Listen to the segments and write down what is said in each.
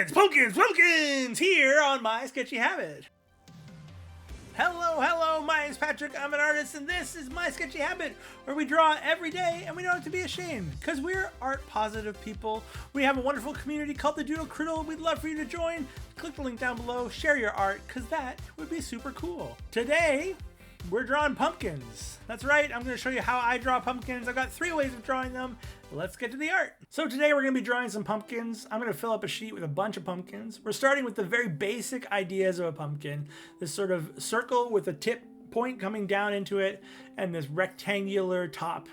Pumpkins here on My Sketchy Habit. Hello, my name's Patrick, I'm an artist, and this is My Sketchy Habit, where we draw every day and we don't have to be ashamed, because we're art-positive people. We have a wonderful community called the Doodle Criddle. We'd love for you to join. Click the link down below, share your art, because that would be super cool. Today, we're drawing pumpkins. That's right, I'm going to show you how I draw pumpkins. I've got 3 ways of drawing them. Let's get to the art. So today we're going to be drawing some pumpkins. I'm going to fill up a sheet with a bunch of pumpkins. We're starting with the very basic ideas of a pumpkin. This sort of circle with a tip point coming down into it and this rectangular top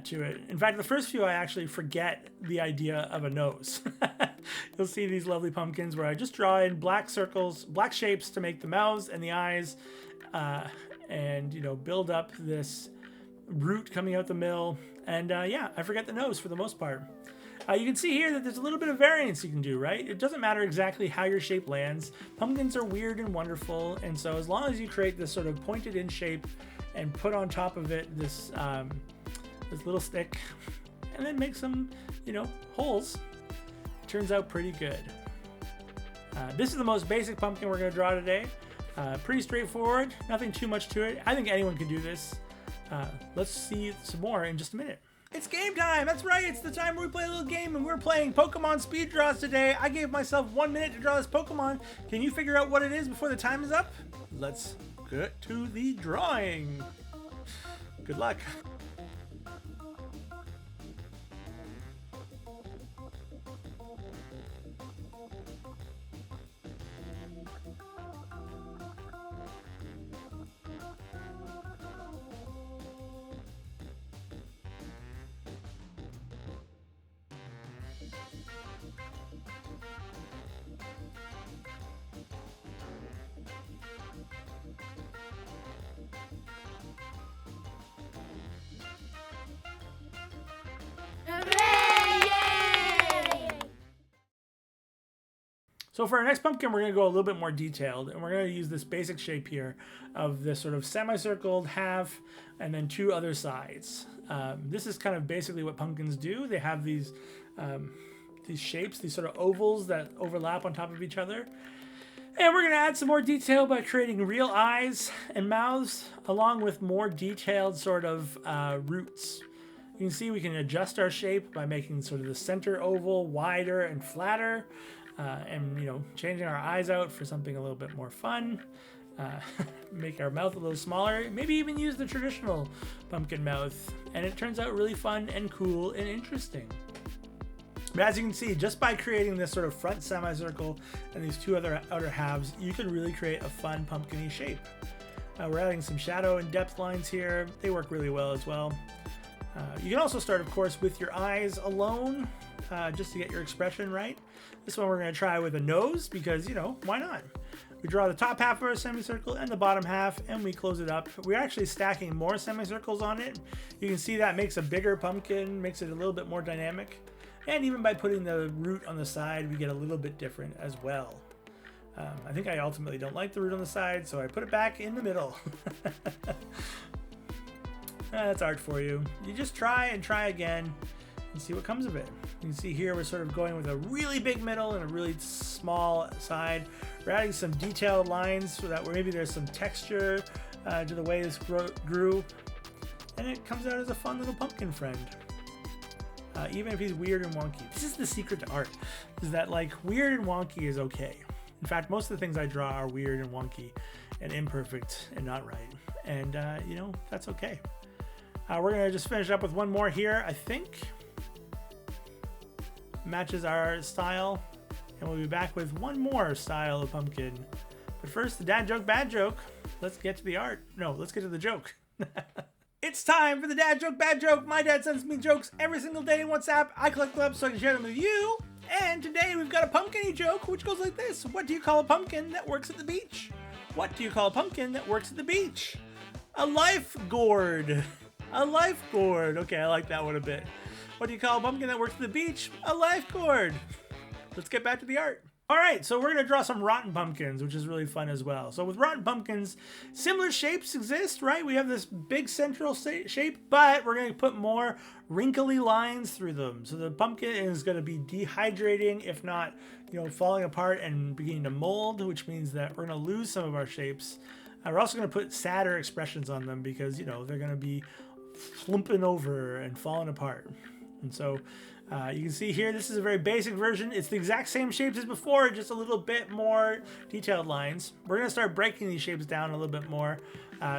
to it. In fact, the first few I actually forget the idea of a nose. You'll see these lovely pumpkins where I just draw in black circles, black shapes to make the mouths and the eyes, and build up this root coming out the middle. And yeah, I forget the nose for the most part. You can see here that there's a little bit of variance you can do, right? It doesn't matter exactly how your shape lands. Pumpkins are weird and wonderful, and so as long as you create this sort of pointed in shape and put on top of it this this little stick, and then make some, holes, it turns out pretty good. This is the most basic pumpkin we're going to draw today. Pretty straightforward, nothing too much to it. I think anyone can do this. Let's see some more in just a minute. It's game time! That's right, it's the time where we play a little game, and we're playing Pokemon Speed Draws today. I gave myself 1 minute to draw this Pokemon. Can you figure out what it is before the time is up? Let's get to the drawing. Good luck. So for our next pumpkin, we're going to go a little bit more detailed, and we're going to use this basic shape here of this sort of semicircled half and then 2 other sides. This is kind of basically what pumpkins do. They have these shapes, these sort of ovals that overlap on top of each other. And we're going to add some more detail by creating real eyes and mouths, along with more detailed sort of roots. You can see we can adjust our shape by making sort of the center oval wider and flatter. And changing our eyes out for something a little bit more fun, make our mouth a little smaller, maybe even use the traditional pumpkin mouth, and it turns out really fun and cool and interesting. But as you can see, just by creating this sort of front semicircle and these 2 other outer halves, you can really create a fun pumpkin-y shape. We're adding some shadow and depth lines here. They work really well as well. You can also start, of course, with your eyes alone, just to get your expression right. This one we're going to try with a nose because, why not? We draw the top half of our semicircle and the bottom half, and we close it up. We're actually stacking more semicircles on it. You can see that makes a bigger pumpkin, makes it a little bit more dynamic. And even by putting the root on the side, we get a little bit different as well. I think I ultimately don't like the root on the side, so I put it back in the middle. That's art for you. You just try and try again and see what comes of it. You can see here we're sort of going with a really big middle and a really small side. We're adding some detailed lines so that maybe there's some texture to the way this grew. And it comes out as a fun little pumpkin friend. Even if he's weird and wonky. This is the secret to art, is that weird and wonky is okay. In fact, most of the things I draw are weird and wonky and imperfect and not right. And that's okay. We're going to just finish up with one more here, I think. Matches our style. And we'll be back with one more style of pumpkin. But first, the dad joke, bad joke. Let's get to the art. No, let's get to the joke. It's time for the dad joke, bad joke. My dad sends me jokes every single day in WhatsApp. I collect them up so I can share them with you. And today we've got a pumpkin-y joke, which goes like this. What do you call a pumpkin that works at the beach? What do you call a pumpkin that works at the beach? A life gourd. A life gourd. Okay, I like that one a bit. What do you call a pumpkin that works at the beach? A life gourd. Let's get back to the art. All right, so we're going to draw some rotten pumpkins, which is really fun as well. So with rotten pumpkins, similar shapes exist, right? We have this big central shape, but we're going to put more wrinkly lines through them. So the pumpkin is going to be dehydrating, if not, falling apart and beginning to mold, which means that we're going to lose some of our shapes. We're also going to put sadder expressions on them because, they're going to be slumping over and falling apart. And so you can see here, this is a very basic version. It's the exact same shapes as before, just a little bit more detailed lines. We're going to start breaking these shapes down a little bit more.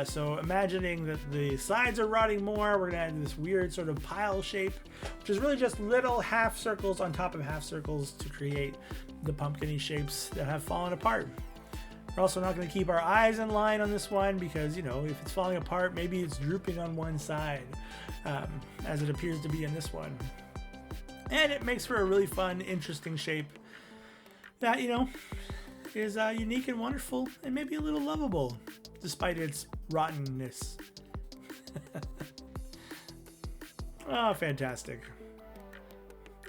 So imagining that the sides are rotting more, we're going to add this weird sort of pile shape, which is really just little half circles on top of half circles to create the pumpkin-y shapes that have fallen apart. We're also not going to keep our eyes in line on this one because, if it's falling apart, maybe it's drooping on one side, as it appears to be in this one. And it makes for a really fun, interesting shape that, is unique and wonderful and maybe a little lovable despite its rottenness. Oh, fantastic.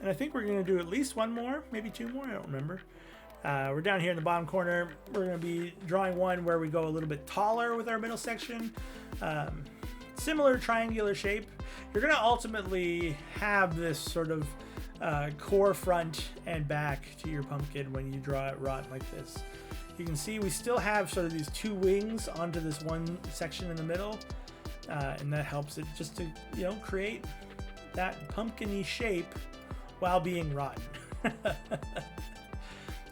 And I think we're going to do at least one more, maybe two more, I don't remember. We're down here in the bottom corner. We're going to be drawing one where we go a little bit taller with our middle section. Similar triangular shape. You're going to ultimately have this sort of core front and back to your pumpkin when you draw it rotten like this. You can see we still have sort of these two wings onto this one section in the middle, and that helps it just to create that pumpkin-y shape while being rotten.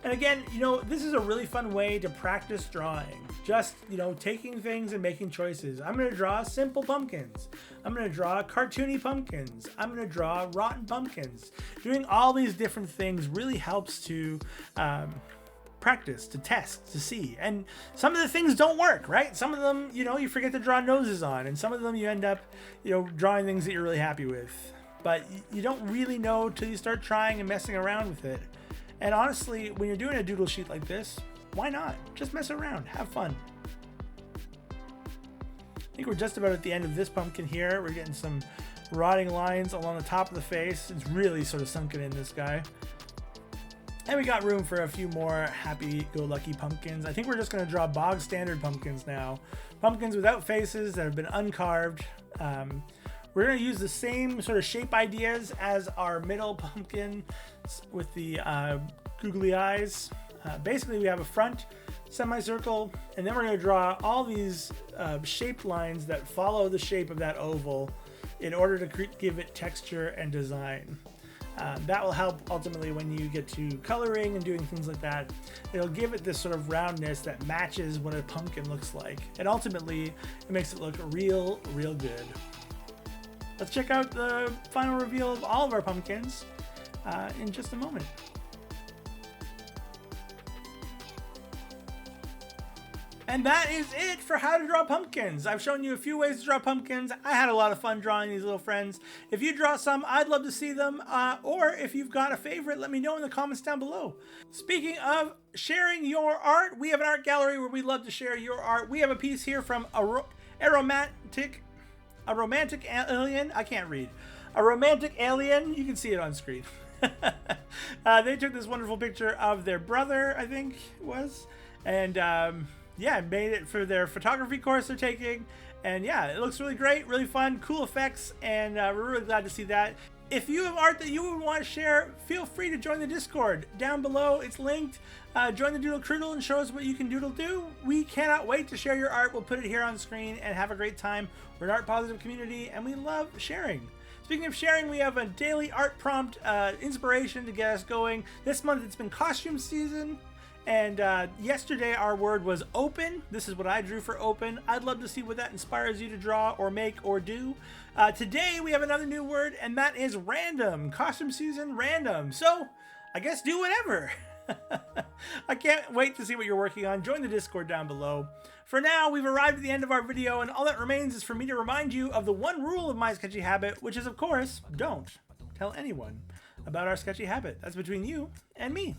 And again, this is a really fun way to practice drawing. Just, taking things and making choices. I'm going to draw simple pumpkins. I'm going to draw cartoony pumpkins. I'm going to draw rotten pumpkins. Doing all these different things really helps to practice, to test, to see. And some of the things don't work, right? Some of them, you forget to draw noses on. And some of them you end up, drawing things that you're really happy with. But you don't really know till you start trying and messing around with it. And honestly, when you're doing a doodle sheet like this, why not? Just mess around, have fun. I think we're just about at the end of this pumpkin here. We're getting some rotting lines along the top of the face. It's really sort of sunken in, this guy. And we got room for a few more happy-go-lucky pumpkins. I think we're just going to draw bog standard pumpkins now. Pumpkins without faces that have been uncarved. We're going to use the same sort of shape ideas as our middle pumpkin with the googly eyes. Basically, we have a front semicircle, and then we're going to draw all these shaped lines that follow the shape of that oval in order to give it texture and design. That will help ultimately when you get to coloring and doing things like that. It'll give it this sort of roundness that matches what a pumpkin looks like. And ultimately, it makes it look real, real good. Let's check out the final reveal of all of our pumpkins in just a moment. And that is it for how to draw pumpkins. I've shown you a few ways to draw pumpkins. I had a lot of fun drawing these little friends. If you draw some, I'd love to see them. Or if you've got a favorite, let me know in the comments down below. Speaking of sharing your art, we have an art gallery where we love to share your art. We have a piece here from a romantic alien. I can't read. A romantic alien. You can see it on screen. They took this wonderful picture of their brother, I think it was. And yeah, made it for their photography course they're taking. And yeah, it looks really great, really fun, cool effects. And we're really glad to see that. If you have art that you would want to share, feel free to join the Discord. Down below, it's linked. Join the Doodle Criddle and show us what you can doodle do. We cannot wait to share your art. We'll put it here on screen and have a great time. We're an art positive community and we love sharing. Speaking of sharing, we have a daily art prompt inspiration to get us going. This month it's been costume season. And yesterday our word was open. This is what I drew for open. I'd love to see what that inspires you to draw or make or do. Today we have another new word, and that is random. Costume season random. So I guess do whatever. I can't wait to see what you're working on. Join the Discord down below. For now, we've arrived at the end of our video, and all that remains is for me to remind you of the one rule of my sketchy habit, which is, of course, don't tell anyone about our sketchy habit. That's between you and me.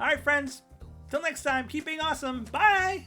All right, friends. Till next time, keep being awesome. Bye!